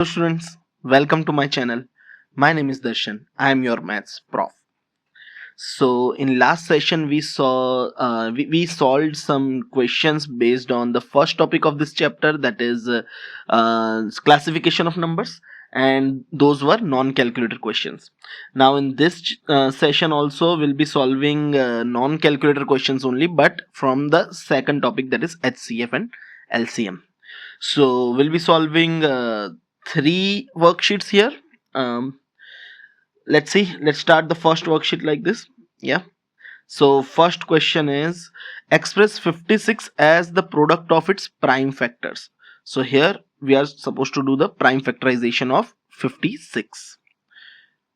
Hello students, welcome to my channel. My name is Darshan. I am your maths prof. So in last session we solved some questions based on the first topic of this chapter, that is classification of numbers, and those were non-calculator questions. Now in this session also we'll be solving non-calculator questions only, but from the second topic, that is HCF and LCM. So we'll be solving three worksheets here. um, let's start the first worksheet like this. Yeah, so first question is, express 56 as the product of its prime factors. So here we are supposed to do the prime factorization of 56.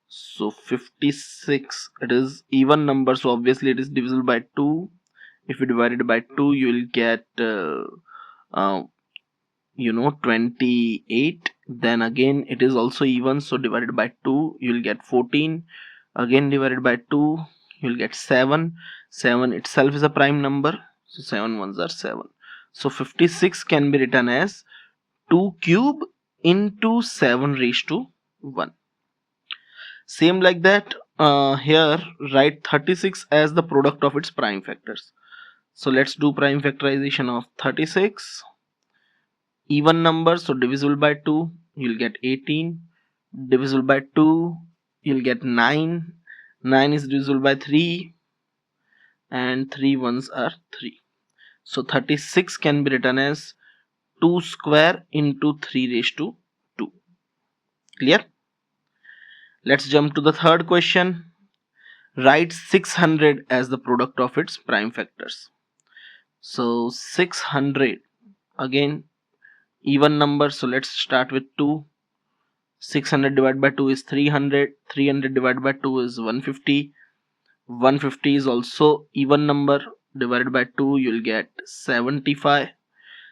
So 56, it is even number, so obviously it is divisible by 2. If you divide it by 2, you will get uh, 28. Then again it is also even, so divided by 2 you will get 14. Again divided by 2 you will get 7. 7 itself is a prime number, so 7 ones are 7. So 56 can be written as 2 cube into 7 raised to 1. Same like that, here write 36 as the product of its prime factors. So let's do prime factorization of 36. Even number, so divisible by 2 you'll get 18, divisible by 2 you'll get 9, 9 is divisible by 3, and 3 ones are 3. So 36 can be written as 2 square into 3 raised to 2. Clear? Let's jump to the third question. Write 600 as the product of its prime factors. So 600, again even number, so let's start with 2. 600 divided by 2 is 300. 300 divided by 2 is 150. 150 is also even number. Divided by 2 you'll get 75.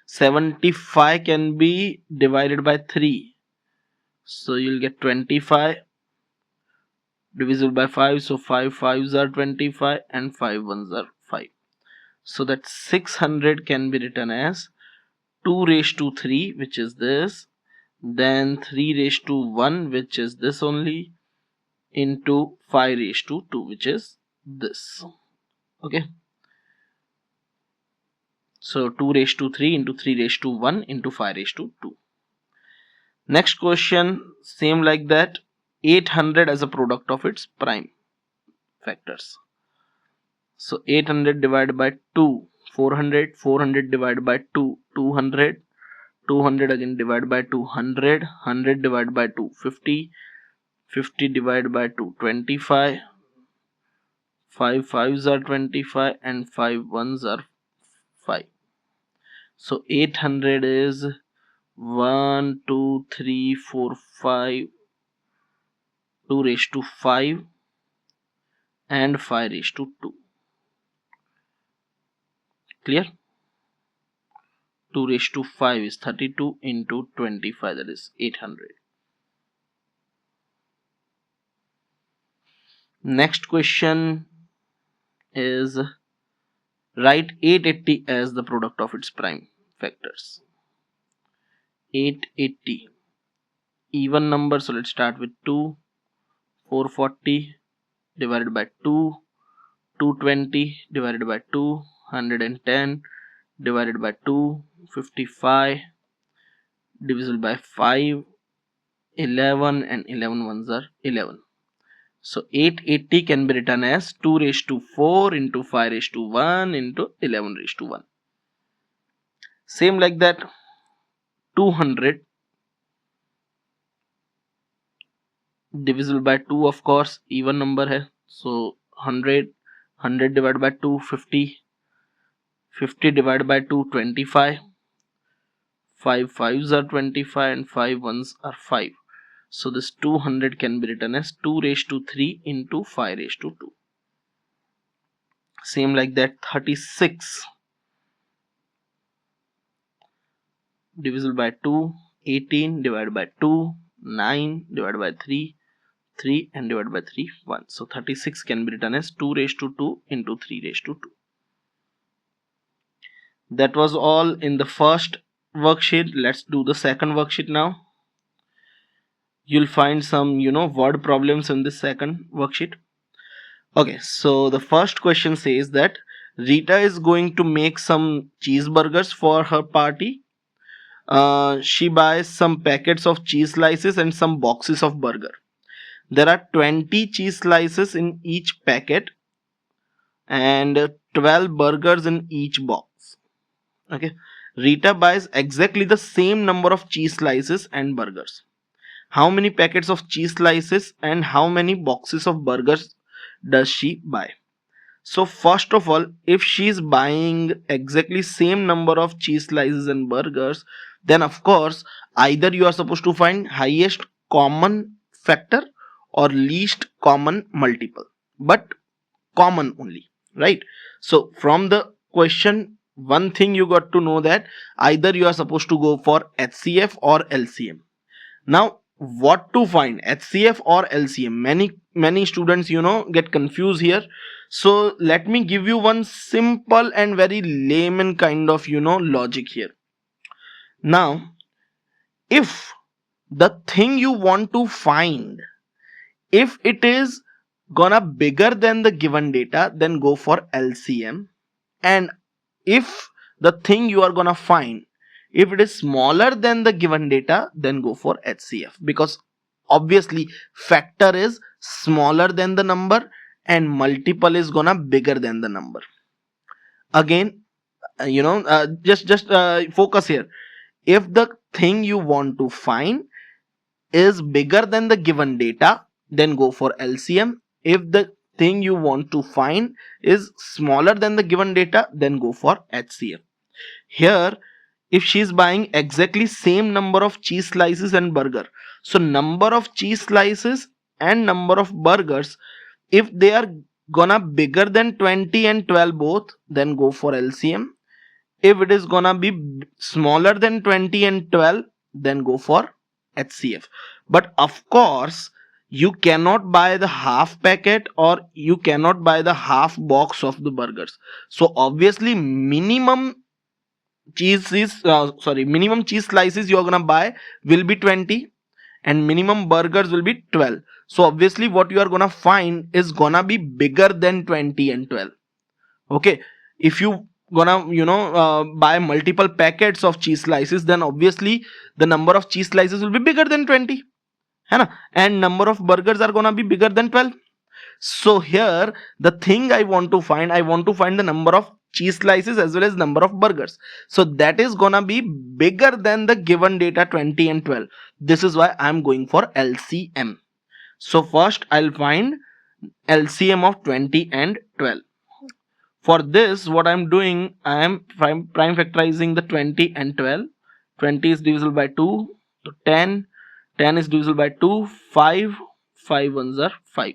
75 can be divided by 3, so you'll get 25. Divisible by 5, so 5 5s are 25 and 5 1s are 5. So that 600 can be written as 2 raised to 3, which is this, then 3 raised to 1, which is this only, into 5 raised to 2, which is this. Okay, so 2 raised to 3 into 3 raised to 1 into 5 raised to 2. Next question, same like that, 800 as a product of its prime factors. So 800 divided by 2, 400. 400 divided by 2, 200. 200 again divided by 2, 100. 100 divided by 2, 50. 50 divided by 2, 25. 5 5s are 25 and 5 1s are 5. So 800 is 1 2 3 4 5, 2 raised to 5 and 5 raised to 2. Clear? 2 raised to 5 is 32 into 25, that is 800. Next question is, write 880 as the product of its prime factors. 880 even number, so let's start with 2. 440 divided by 2, 220 divided by 2, 110 divided by 2, 55 divisible by 5, 11, and 11 ones are 11. So 880 can be written as 2 raised to 4 into 5 raised to 1 into 11 raised to 1. Same like that, 200 divisible by 2, of course even number hai, so 100 divided by 2, 50. 50 divided by 2, 25. 5 5s are 25 and 5 1s are 5. So this 200 can be written as 2 raised to 3 into 5 raised to 2. Same like that, 36 divisible by 2, 18 divided by 2, 9 divided by 3, 3, and divided by 3, 1. So 36 can be written as 2 raised to 2 into 3 raised to 2. That was all in the first worksheet. Let's do the second worksheet now. You'll find some, word problems in this second worksheet. Okay, so the first question says that Rita is going to make some cheeseburgers for her party. She buys some packets of cheese slices and some boxes of burger. There are 20 cheese slices in each packet and 12 burgers in each box. Okay, Rita buys exactly the same number of cheese slices and burgers. How many packets of cheese slices and how many boxes of burgers does she buy? So first of all, if she is buying exactly same number of cheese slices and burgers, then of course either you are supposed to find highest common factor or least common multiple, but common only, right? So from the question, one thing you got to know that either you are supposed to go for HCF or LCM. Now what to find, HCF or LCM? Many students get confused here. So let me give you one simple and very layman kind of logic here. Now if the thing you want to find, if it is gonna bigger than the given data, then go for LCM. And if the thing you are gonna find, if it is smaller than the given data, then go for HCF, because obviously factor is smaller than the number and multiple is gonna bigger than the number. Again, just focus here. If the thing you want to find is bigger than the given data, then go for LCM. If the thing you want to find is smaller than the given data, then go for HCF. Here, if she is buying exactly same number of cheese slices and burger, so number of cheese slices and number of burgers, if they are gonna bigger than 20 and 12 both, then go for LCM. If it is gonna be smaller than 20 and 12, then go for HCF. But of course you cannot buy the half packet or you cannot buy the half box of the burgers. So obviously minimum minimum cheese slices you are gonna buy will be 20 and minimum burgers will be 12. So obviously what you are gonna find is gonna be bigger than 20 and 12. Okay, if you gonna buy multiple packets of cheese slices, then obviously the number of cheese slices will be bigger than 20, है ना? And number of burgers are gonna be bigger than 12. So here the thing I want to find the number of cheese slices as well as number of burgers. So that is gonna be bigger than the given data 20 and 12. This is why I'm going for LCM. So first I'll find LCM of 20 and 12. For this, what I'm doing, I am prime factorizing the 20 and 12. 20 is divisible by 2, so 10. 10 is divisible by 2, 5. 5 ones are 5.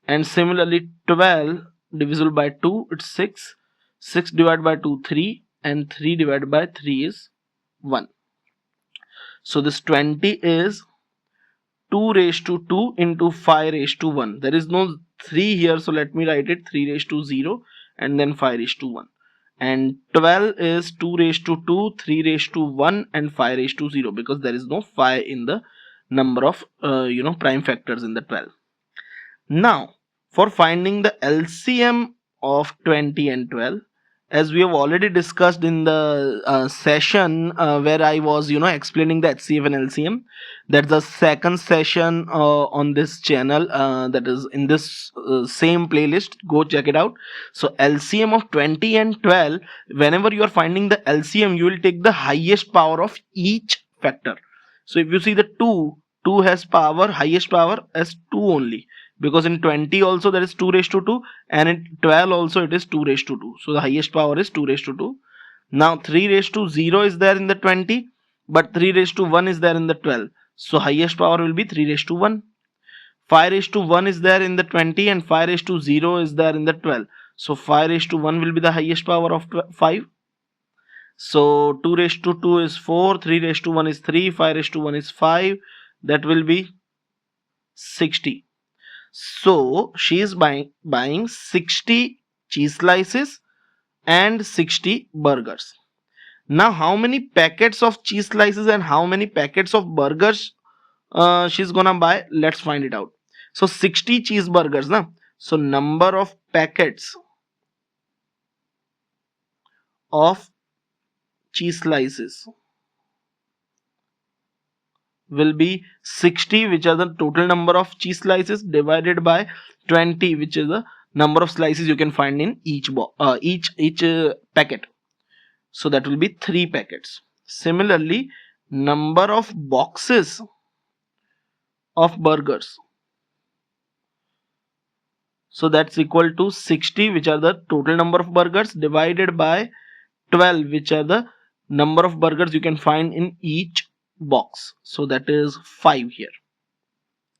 And similarly, 12 divisible by 2, it's 6. 6 divided by 2, 3. And 3 divided by 3 is 1. So this 20 is 2 raised to 2 into 5 raised to 1. There is no 3 here, so let me write it 3 raised to 0 and then 5 raised to 1. And 12 is 2 raised to 2, 3 raised to 1 and 5 raised to 0, because there is no 5 in the number of prime factors in the 12. Now for finding the LCM of 20 and 12, as we have already discussed in the session where I was explaining the HCF and LCM, that's the second session on this channel, that is in this same playlist, go check it out. So LCM of 20 and 12, whenever you are finding the LCM, you will take the highest power of each factor. So if you see the 2 has power, highest power as 2 only, because in 20 also there is 2 raised to 2 and in 12 also it is 2 raised to 2. So the highest power is 2 raised to 2. Now 3 raised to 0 is there in the 20, but 3 raised to 1 is there in the 12. So highest power will be 3 raised to 1. 5 raised to 1 is there in the 20 and 5 raised to 0 is there in the 12. So 5 raised to 1 will be the highest power of 5. So 2 raised to 2 is 4, 3 raised to 1 is 3, 5 raised to 1 is 5. That will be 60. So she is buying 60 cheese slices and 60 burgers. Now how many packets of cheese slices and how many packets of burgers she's gonna buy? Let's find it out. So 60 cheeseburgers, na? So number of packets of cheese slices will be 60, which are the total number of cheese slices, divided by 20, which is the number of slices you can find in each packet. So that will be 3 packets. Similarly, number of boxes of burgers, so that's equal to 60, which are the total number of burgers, divided by 12, which are the number of burgers you can find in each box. So that is 5 here.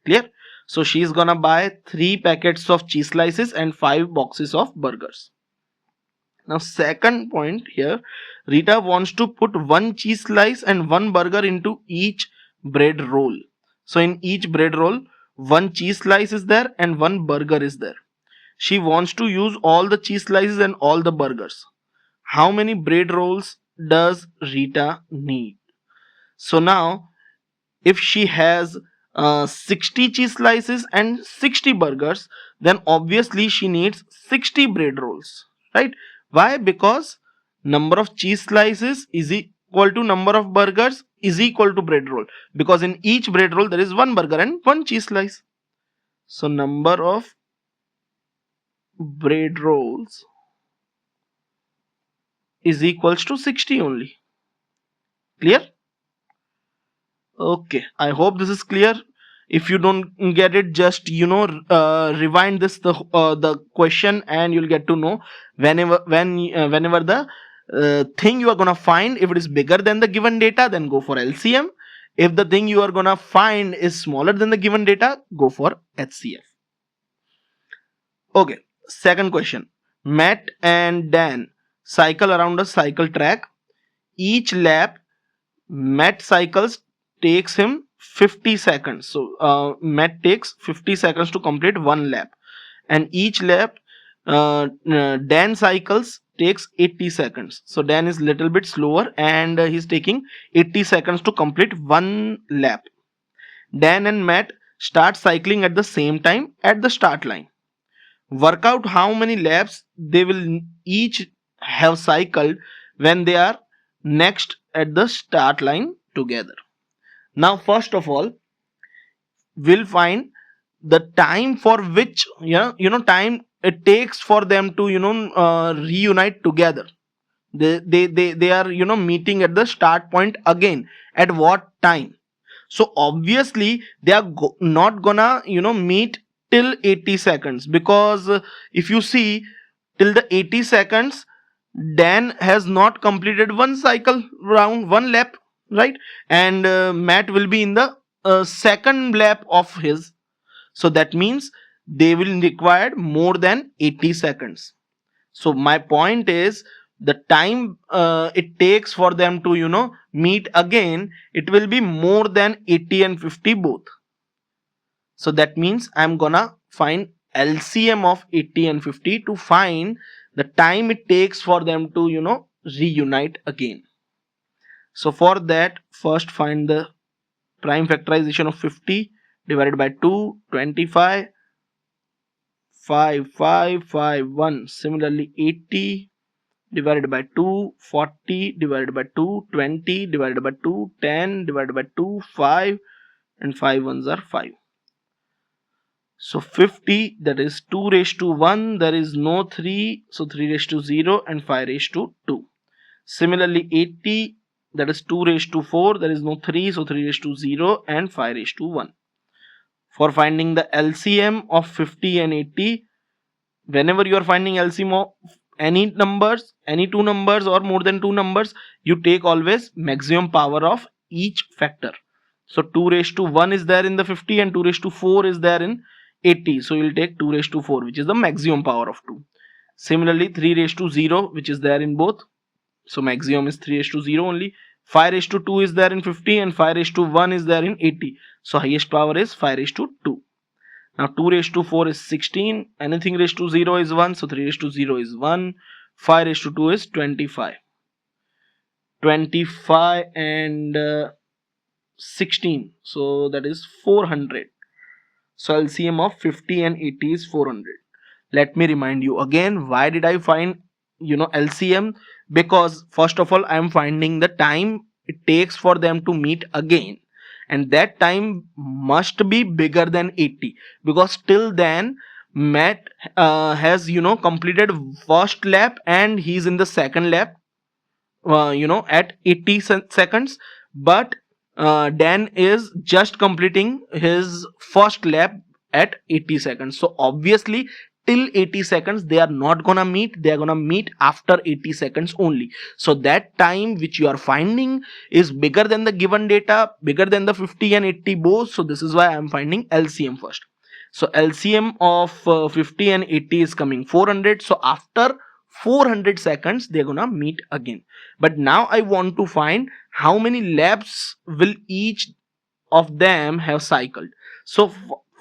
Clear? So she's gonna buy 3 packets of cheese slices and 5 boxes of burgers. Now second point here, Rita wants to put 1 cheese slice and 1 burger into each bread roll. So in each bread roll, 1 cheese slice is there and 1 burger is there. She wants to use all the cheese slices and all the burgers. How many bread rolls does Rita need? So now, if she has 60 cheese slices and 60 burgers, then obviously she needs 60 bread rolls, right? Why? Because number of cheese slices is equal to number of burgers is equal to bread roll, because in each bread roll there is 1 burger and 1 cheese slice. So number of bread rolls is equals to 60 only. Clear? Okay, I hope this is clear. If you don't get it, just rewind the question, and you'll get to know whenever the thing you are gonna find, if it is bigger than the given data, then go for LCM. If the thing you are gonna find is smaller than the given data, go for HCF. Okay, second question. Matt and Dan cycle around a cycle track. Each lap Matt cycles takes him 50 seconds. So Matt takes 50 seconds to complete 1 lap, and each lap Dan cycles takes 80 seconds. So Dan is little bit slower, and he's taking 80 seconds to complete 1 lap. Dan and Matt start cycling at the same time at the start line. Work out how many laps they will each have cycled when they are next at the start line together. Now first of all, we'll find the time for which time it takes for them to reunite together. They are meeting at the start point again. At what time? So obviously they are not gonna meet till 80 seconds, because if you see, till the 80 seconds Dan has not completed 1 cycle round, 1 lap, right? And Matt will be in the second lap of his. So that means they will require more than 80 seconds. So my point is, the time it takes for them to meet again, it will be more than 80 and 50 both. So that means I'm gonna find LCM of 80 and 50 to find the time it takes for them to reunite again. So for that, first find the prime factorization of 50 divided by 2, 25, 5, 5, 5, 1. Similarly 80 divided by 2, 40 divided by 2, 20 divided by 2, 10 divided by 2, 5, and 5 ones are 5. So 50, that is 2 raised to 1, there is no 3, so 3 raised to 0, and 5 raised to 2. Similarly 80, that is 2 raised to 4, there is no 3, so 3 raised to 0, and 5 raised to 1. For finding the LCM of 50 and 80, whenever you are finding LCM of any numbers, any 2 numbers or more than 2 numbers, you take always maximum power of each factor. So 2 raised to 1 is there in the 50, and 2 raised to 4 is there in 80. So you will take 2 raised to 4, which is the maximum power of 2. Similarly 3 raised to 0, which is there in both. So maximum is 3 raised to 0 only. 5 raised to 2 is there in 50, and 5 raised to 1 is there in 80. So highest power is 5 raised to 2. Now 2 raised to 4 is 16. Anything raised to 0 is 1. So 3 raised to 0 is 1. 5 raised to 2 is 25. 25 and 16, so that is 400. So LCM of 50 and 80 is 400. Let me remind you again, why did I find LCM? Because first of all, I am finding the time it takes for them to meet again, and that time must be bigger than 80, because till then Matt has completed first lap and he's in the second lap at 80 seconds, but Dan is just completing his first lap at 80 seconds. So obviously till 80 seconds they are not gonna meet, they are gonna meet after 80 seconds only. So that time which you are finding is bigger than the given data, bigger than the 50 and 80 both. So this is why I am finding LCM first. So LCM of 50 and 80 is coming 400. So after 400 seconds they're gonna meet again. But now I want to find how many laps will each of them have cycled. So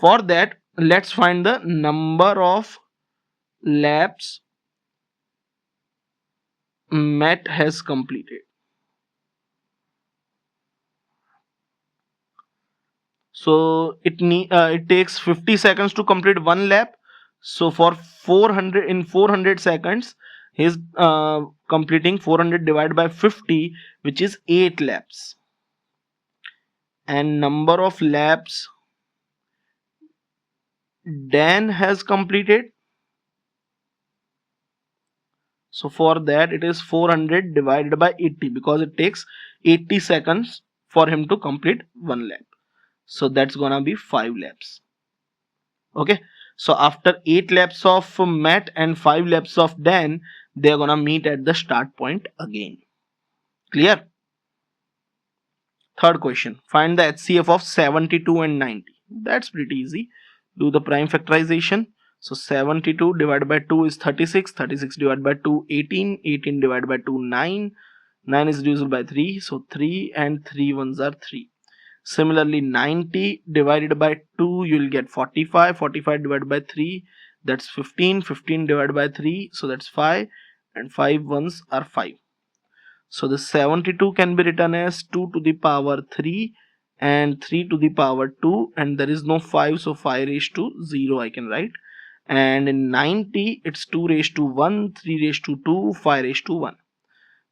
for that, let's find the number of laps Matt has completed. So it takes 50 seconds to complete one lap. So for 400 in 400 seconds, he's completing 400 divided by 50, which is 8 laps. And number of laps Dan has completed. So for that it is 400 divided by 80, because it takes 80 seconds for him to complete one lap. So that's gonna be 5 laps. Okay. So after 8 laps of Matt and 5 laps of Dan, they're gonna meet at the start point again. Clear? Third question. Find the HCF of 72 and 90. That's pretty easy. Do the prime factorization. So 72 divided by 2 is 36. 36 divided by 2, 18. 18 divided by 2, 9. 9 is divisible by 3. So 3 and 3 ones are 3. Similarly, 90 divided by 2, you will get 45. 45 divided by 3, that's 15. 15 divided by 3, so that's 5. And 5 ones are 5. So the 72 can be written as 2 to the power 3 and 3 to the power 2, and there is no 5, so 5 raised to 0 I can write. And in 90 it's 2 raised to 1, 3 raised to 2, 5 raised to 1.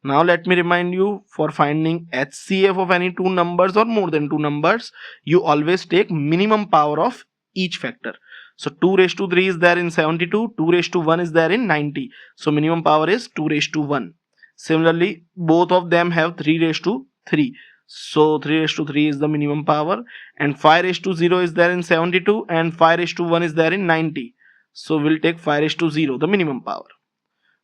Now let me remind you, for finding HCF of any two numbers or more than two numbers, you always take minimum power of each factor. So 2 raised to 3 is there in 72, 2 raised to 1 is there in 90. So minimum power is 2 raised to 1. Similarly, both of them have 3 raised to 3. So 3 raised to 3 is the minimum power, and 5 raised to 0 is there in 72, and 5 raised to 1 is there in 90. So we'll take 5 raised to 0, the minimum power.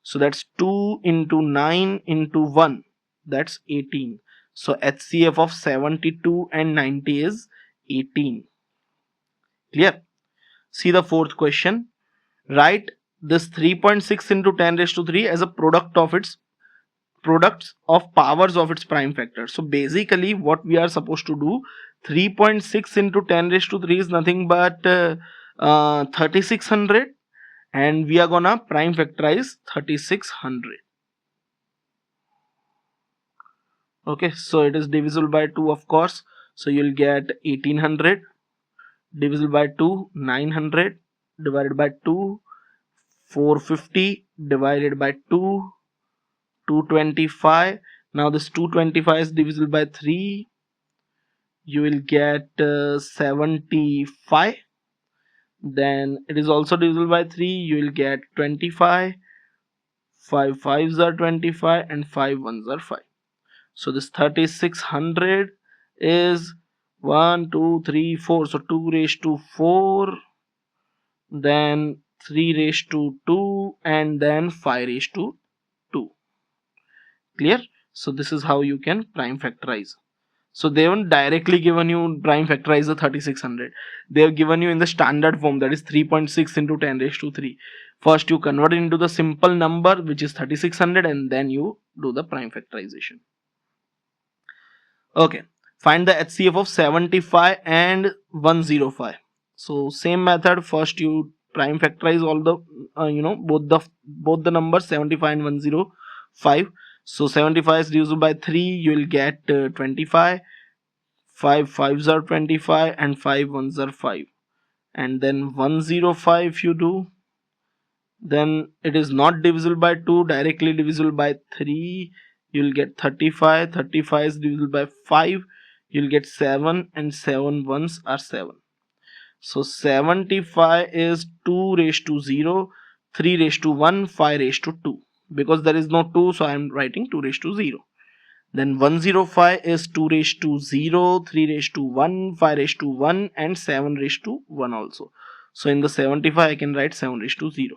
So that's 2 into 9 into 1, that's 18. So HCF of 72 and 90 is 18. Clear? See the fourth question. Write this 3.6 into 10 raised to 3 as a product of its products of powers of its prime factor. So basically what we are supposed to do, 3.6 into 10 raised to 3 is nothing but 3600, and we are gonna prime factorize 3600. Okay, so it is divisible by 2, of course. So you'll get 1800 divisible by 2, 900 divided by 2, 450 divided by 2, 225. Now this 225 is divisible by 3, you will get 75. Then it is also divisible by 3, you will get 25. 5 5s are 25 and 5 1s are 5. So this 3600 is 1 2 3 4, so 2 raised to 4, then 3 raised to 2, and then 5 raised to 2. Clear? So this is how you can prime factorize. So they haven't directly given you prime factorize the 3600. They have given you in the standard form, that is 3.6 into 10 raised to 3. First you convert it into the simple number, which is 3600, and then you do the prime factorization. Okay, find the HCF of 75 and 105. So same method, first you prime factorize all the both the numbers 75 and 105. So 75 is divisible by 3, you will get 25. 5 5s are 25 and 5 1s are 5, and then 105 if you do, then it is not divisible by 2, directly divisible by 3, you'll get 35. 35 is divisible by 5, you'll get 7, and 7 ones are 7. So 75 is 2 raised to 0, 3 raised to 1, 5 raised to 2. Because there is no 2, so I am writing 2 raised to 0. Then 105 is 2 raised to 0, 3 raised to 1, 5 raised to 1, and 7 raised to 1 also. So in the 75 I can write 7 raised to 0.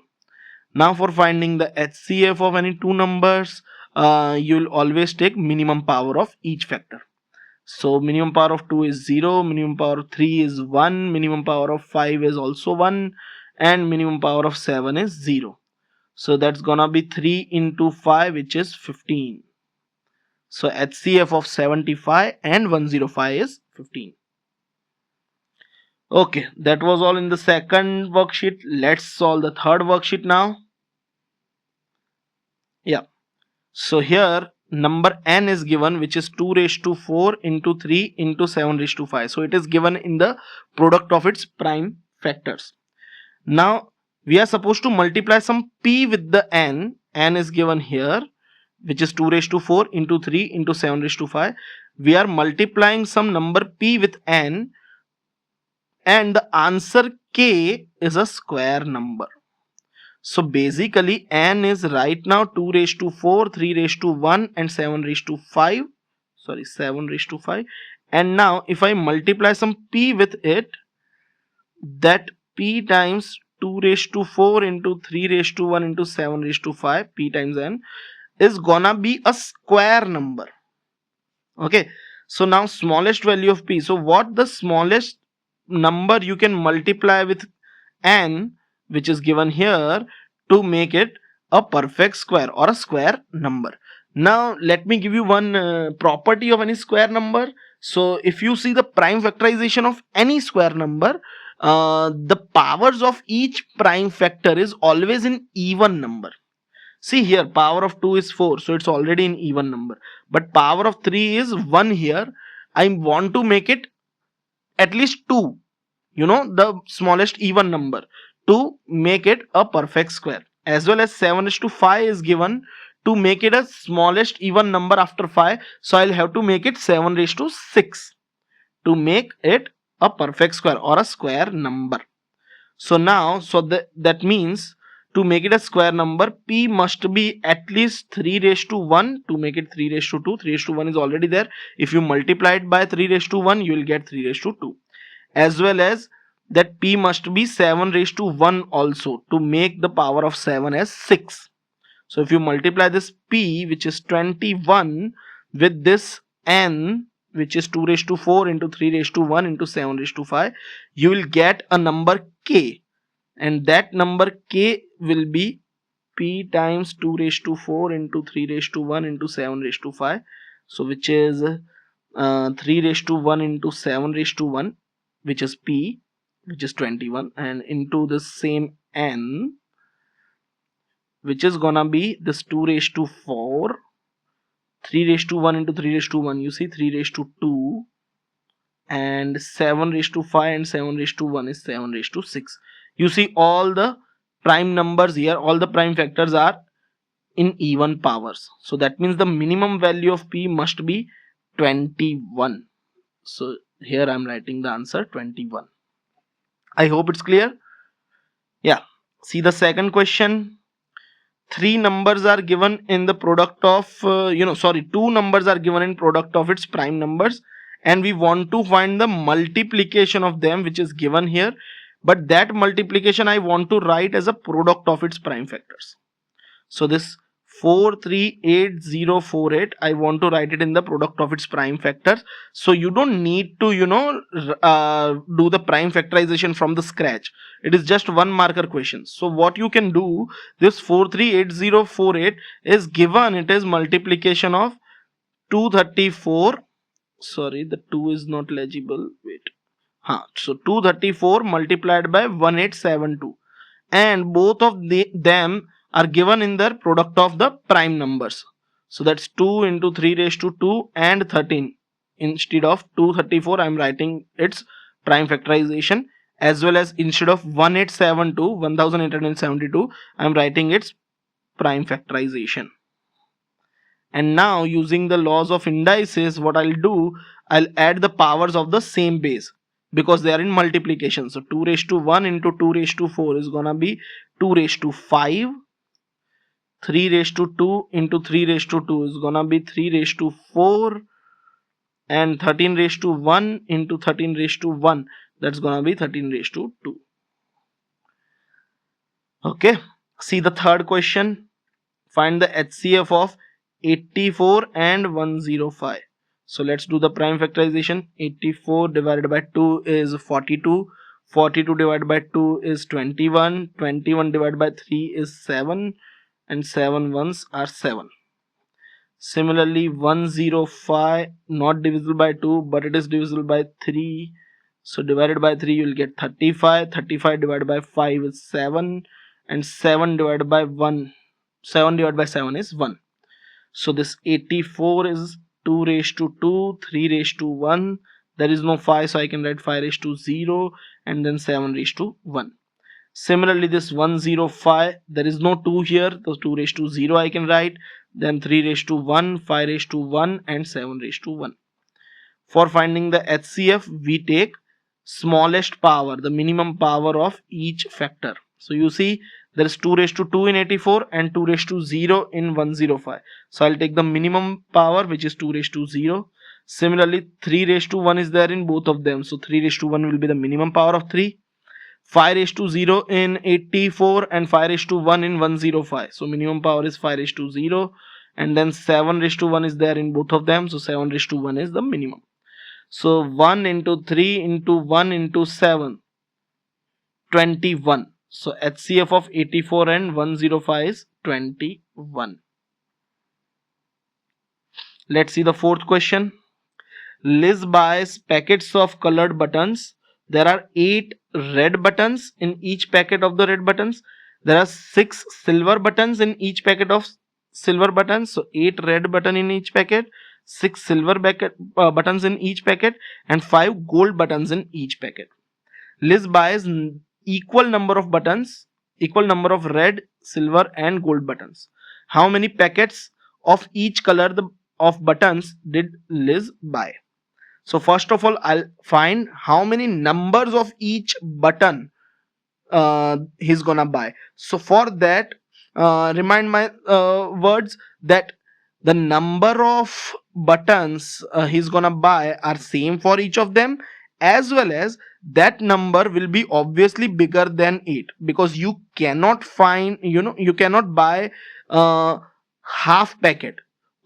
Now for finding the HCF of any two numbers, you'll always take minimum power of each factor. So minimum power of 2 is 0, minimum power of 3 is 1, minimum power of 5 is also 1, and minimum power of 7 is 0. So that's gonna be 3 into 5, which is 15. So HCF of 75 and 105 is 15. Okay, that was all in the second worksheet. Let's solve the third worksheet now. Yeah. So here number n is given, which is 2 raised to 4 into 3 into 7 raised to 5. So it is given in the product of its prime factors. Now we are supposed to multiply some p with the n. N is given here, which is 2 raised to 4 into 3 into 7 raised to 5. We are multiplying some number p with n, and the answer k is a square number. So basically n is right now 2 raised to 4, 3 raised to 1, and 7 raised to 5. Sorry, 7 raised to 5. And now if I multiply some p with it, that p times 2 raised to 4 into 3 raised to 1 into 7 raised to 5, p times n, is gonna be a square number. Okay, so now smallest value of p. So what the smallest number you can multiply with n, which is given here, to make it a perfect square or a square number. Now let me give you one property of any square number. So if you see the prime factorization of any square number, the powers of each prime factor is always in even number. See here, power of 2 is 4, so it's already in even number. But power of 3 is 1 here. I want to make it at least 2, the smallest even number, to make it a perfect square. As well as 7 raised to 5 is given to make it a smallest even number after 5. So I'll have to make it 7 raised to 6 to make it a perfect square or a square number. So now, that means to make it a square number, p must be at least 3 raised to 1 to make it 3 raised to 2. 3 raised to 1 is already there. If you multiply it by 3 raised to 1, you will get 3 raised to 2. As well as that p must be 7 raised to 1 also to make the power of 7 as 6. So if you multiply this p, which is 21, with this n, which is 2 raised to 4 into 3 raised to 1 into 7 raised to 5, you will get a number k. And that number k will be p times 2 raised to 4 into 3 raised to 1 into 7 raised to 5. So which is 3 raised to 1 into 7 raised to 1, which is p, which is 21, and into the same n, which is gonna be this 2 raised to 4, 3 raised to 1 into 3 raised to 1, you see 3 raised to 2, and 7 raised to 5 and 7 raised to 1 is 7 raised to 6. You see all the prime numbers here, all the prime factors are in even powers. So that means the minimum value of p must be 21. So here I am writing the answer 21. I hope it's clear. Yeah, see the second question. 3 numbers are given in the product of 2 numbers are given in product of its prime numbers, and we want to find the multiplication of them, which is given here. But that multiplication I want to write as a product of its prime factors. So this 438048, I want to write it in the product of its prime factors. So you don't need to do the prime factorization from the scratch. It is just one marker question. So what you can do, this 438048 is given, it is multiplication of 234. Sorry, the 2 is not legible. Wait. So 234 multiplied by 1872, and both of them are given in their product of the prime numbers. So that's 2 into 3 raised to 2 and 13 instead of 234 I'm writing its prime factorization, as well as instead of 1872 I'm writing its prime factorization. And now using the laws of indices, what I'll do, I'll add the powers of the same base because they are in multiplication. So 2 raised to 1 into 2 raised to 4 is gonna be 2 raised to 5. 3 raised to 2 into 3 raised to 2 is gonna be 3 raised to 4, and 13 raised to 1 into 13 raised to 1, that's gonna be 13 raised to 2. Okay, see the third question. Find the HCF of 84 and 105. So let's do the prime factorization. 84 divided by 2 is 42. 42 divided by 2 is 21. 21 divided by 3 is 7. And 7 ones are 7. Similarly, 105 not divisible by 2, but it is divisible by 3. So divided by 3 you will get 35. 35 divided by 5 is 7. And 7 divided by 1. 7 divided by 7 is 1. So this 84 is 2 raised to 2, 3 raised to 1. There is no 5, so I can write 5 raised to 0 and then 7 raised to 1. Similarly, this 105, there is no 2 here, so 2 raised to 0 I can write. Then 3 raised to 1, 5 raised to 1 and 7 raised to 1. For finding the HCF, we take smallest power, the minimum power of each factor. So you see there is 2 raised to 2 in 84 and 2 raised to 0 in 105. So I'll take the minimum power, which is 2 raised to 0. Similarly, 3 raised to 1 is there in both of them. So 3 raised to 1 will be the minimum power of 3. 5 raised to 0 in 84 and 5 raised to 1 in 105. So minimum power is 5 raised to 0. And then 7 raised to 1 is there in both of them. So 7 raised to 1 is the minimum. So 1 into 3 into 1 into 7, 21. So HCF of 84 and 105 is 21. Let's see the fourth question. Liz buys packets of colored buttons. There are 8 red buttons in each packet of the red buttons. There are 6 silver buttons in each packet of silver buttons. So 8 red button in each packet, 6 silver buttons in each packet, and 5 gold buttons in each packet. Liz buys equal number of buttons, equal number of red, silver and gold buttons. How many packets of each color of buttons did Liz buy? So first of all, I'll find how many numbers of each button he's gonna buy. So for that, remind my words that the number of buttons he's gonna buy are same for each of them, as well as that number will be obviously bigger than 8, because you cannot find, you cannot buy half packet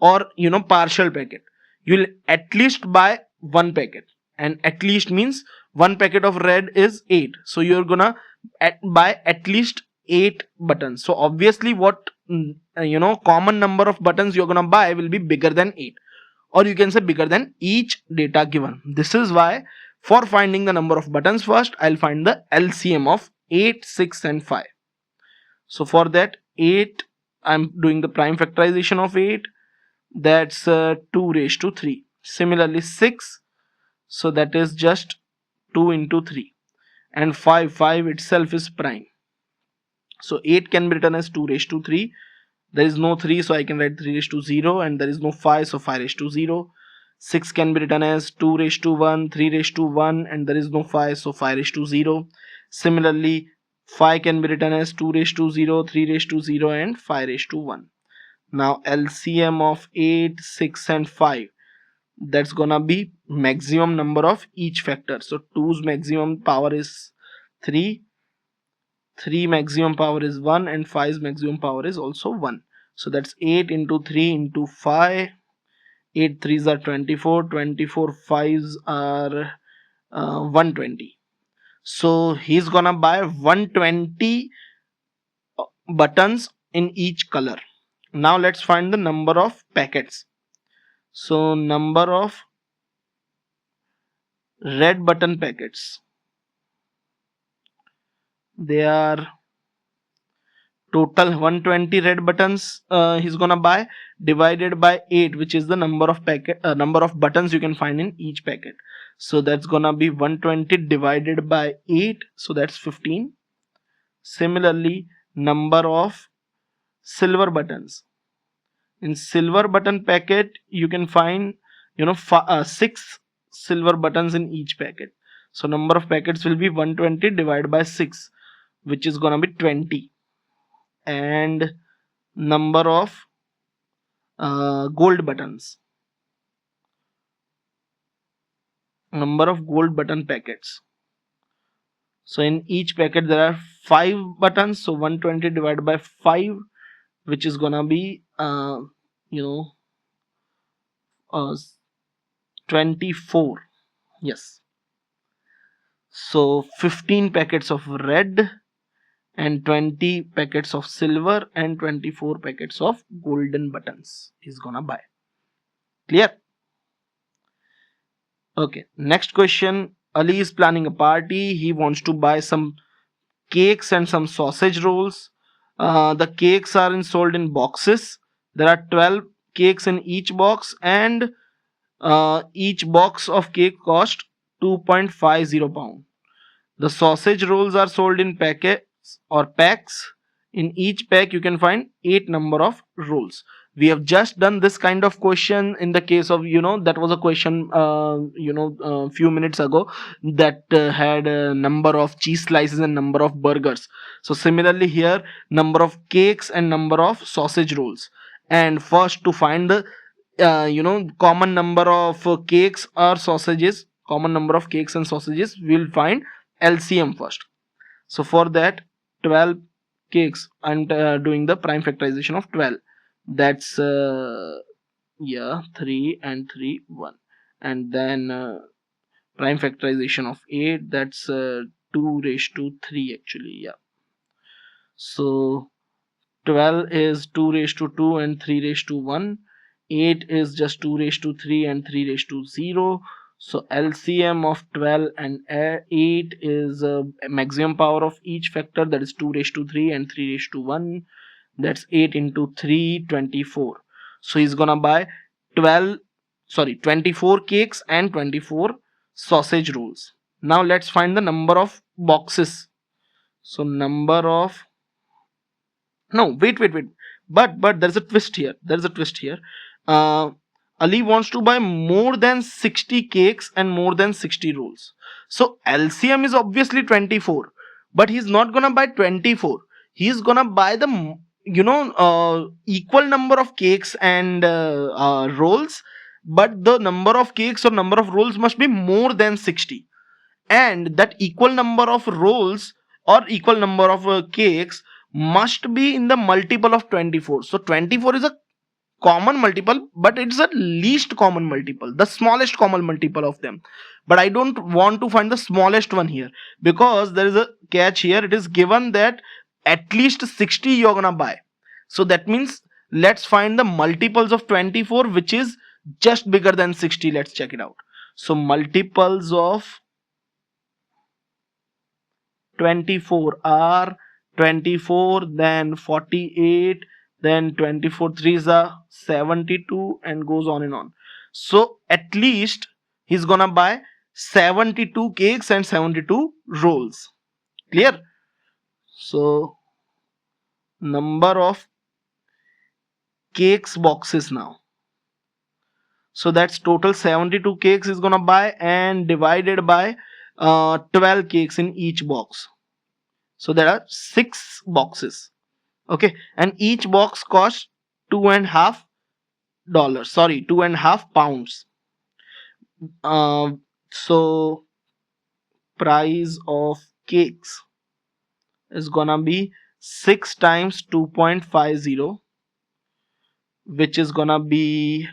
or partial packet. You'll at least buy one packet, and at least means one packet of red is 8, so you're gonna buy at least 8 buttons. So obviously what common number of buttons you're gonna buy will be bigger than 8, or you can say bigger than each data given. This is why for finding the number of buttons, first I'll find the LCM of 8, 6 and 5. So for that, 8, I'm doing the prime factorization of 8, that's 2 raised to 3. Similarly 6, so that is just 2 into 3, and 5 itself is prime. So 8 can be written as 2 raised to 3. There is no 3, so I can write 3 raised to 0, and there is no 5, so 5 raised to 0. 6 can be written as 2 raised to 1, 3 raised to 1, and there is no 5, so 5 raised to 0. Similarly, 5 can be written as 2 raised to 0, 3 raised to 0, and 5 raised to 1. Now LCM of 8, 6 and 5, that's gonna be maximum number of each factor. So 2's maximum power is 3, 3 maximum power is 1, and 5's maximum power is also 1. So that's 8 into 3 into 5. 8 3s are 24, 24 5s are 120. So he's gonna buy 120 buttons in each color. Now let's find the number of packets. So number of red button packets, they are total 120 red buttons he's gonna buy, divided by 8, which is the number of buttons you can find in each packet. So that's gonna be 120 divided by 8, so that's 15. Similarly, number of silver buttons. In silver button packet, you can find 6 silver buttons in each packet. So number of packets will be 120 divided by 6, which is gonna be 20. And number of gold buttons. Number of gold button packets. So in each packet there are 5 buttons. So 120 divided by 5, which is gonna be you know uh, 24. Yes. So 15 packets of red, and 20 packets of silver, and 24 packets of golden buttons he's gonna buy. Clear? Okay, next question. Ali is planning a party. He wants to buy some cakes and some sausage rolls. The cakes are sold in boxes. There are 12 cakes in each box, and each box of cake cost 2.50 pound. The sausage rolls are sold in packets or packs. In each pack you can find 8 number of rolls. We have just done this kind of question in the case of, that was a question few minutes ago, that had a number of cheese slices and number of burgers. So similarly here, number of cakes and number of sausage rolls. And first, to find the common number of cakes or sausages, common number of cakes and sausages, we'll find LCM first. So for that, 12 cakes, and doing the prime factorization of 12. That's 3 and 3 1, and then prime factorization of 8. That's 2 raised to 3 actually. Yeah. So 12 is 2 raised to 2 and 3 raised to 1. 8 is just 2 raised to 3 and 3 raised to 0. So LCM of 12 and 8 is a maximum power of each factor, that is 2 raised to 3 and 3 raised to 1. That's 8 into 3, 24. So he's gonna buy 24 cakes and 24 sausage rolls. Now let's find the number of boxes. So number of wait. But there's a twist here. Ali wants to buy more than 60 cakes and more than 60 rolls. So LCM is obviously 24, but he's not gonna buy 24. He's gonna buy the equal number of cakes and rolls, but the number of cakes or number of rolls must be more than 60, and that equal number of rolls or equal number of cakes must be in the multiple of 24. So 24 is a common multiple, but it's a least common multiple, the smallest common multiple of them. But I don't want to find the smallest one here, because there is a catch here. It is given that at least 60 you're gonna buy. So that means let's find the multiples of 24, which is just bigger than 60. Let's check it out. So multiples of 24 are 24, then 48, then 24 3s are 72, and goes on and on. So at least he's gonna buy 72 cakes and 72 rolls. Clear? So number of cakes boxes now. So that's total 72 cakes is gonna buy, and divided by 12 cakes in each box. So there are 6 boxes. Okay, and each box costs $2.50 pounds. So price of cakes is gonna be 6 times 2.50, which is gonna be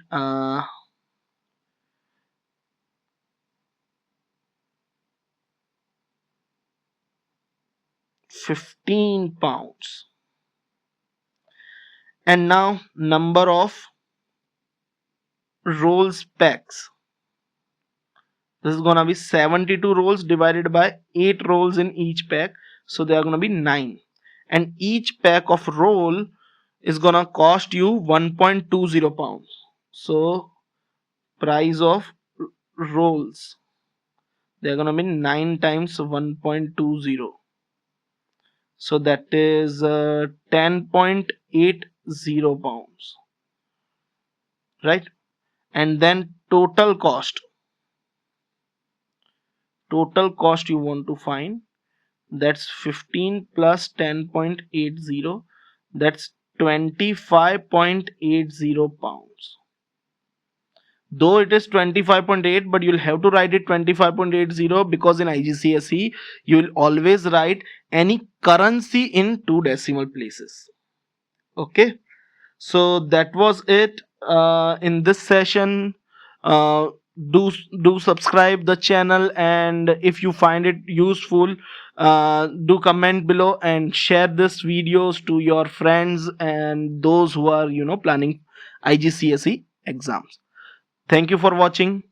15 pounds. And now number of rolls packs. This is gonna be 72 rolls divided by 8 rolls in each pack. So they are gonna be 9. and each pack of roll is gonna cost you 1.20 pounds. So price of rolls, they're gonna be 9 times 1.20, so that is 10.80 pounds, right? And then total cost you want to find, that's 15 plus 10.80, that's 25.80 pounds. Though it is 25.8, but you'll have to write it 25.80 because in IGCSE you will always write any currency in two decimal places. Okay, so that was it in this session. uh, do subscribe the channel, and if you find it useful, do comment below and share this videos to your friends and those who are planning IGCSE exams. Thank you for watching.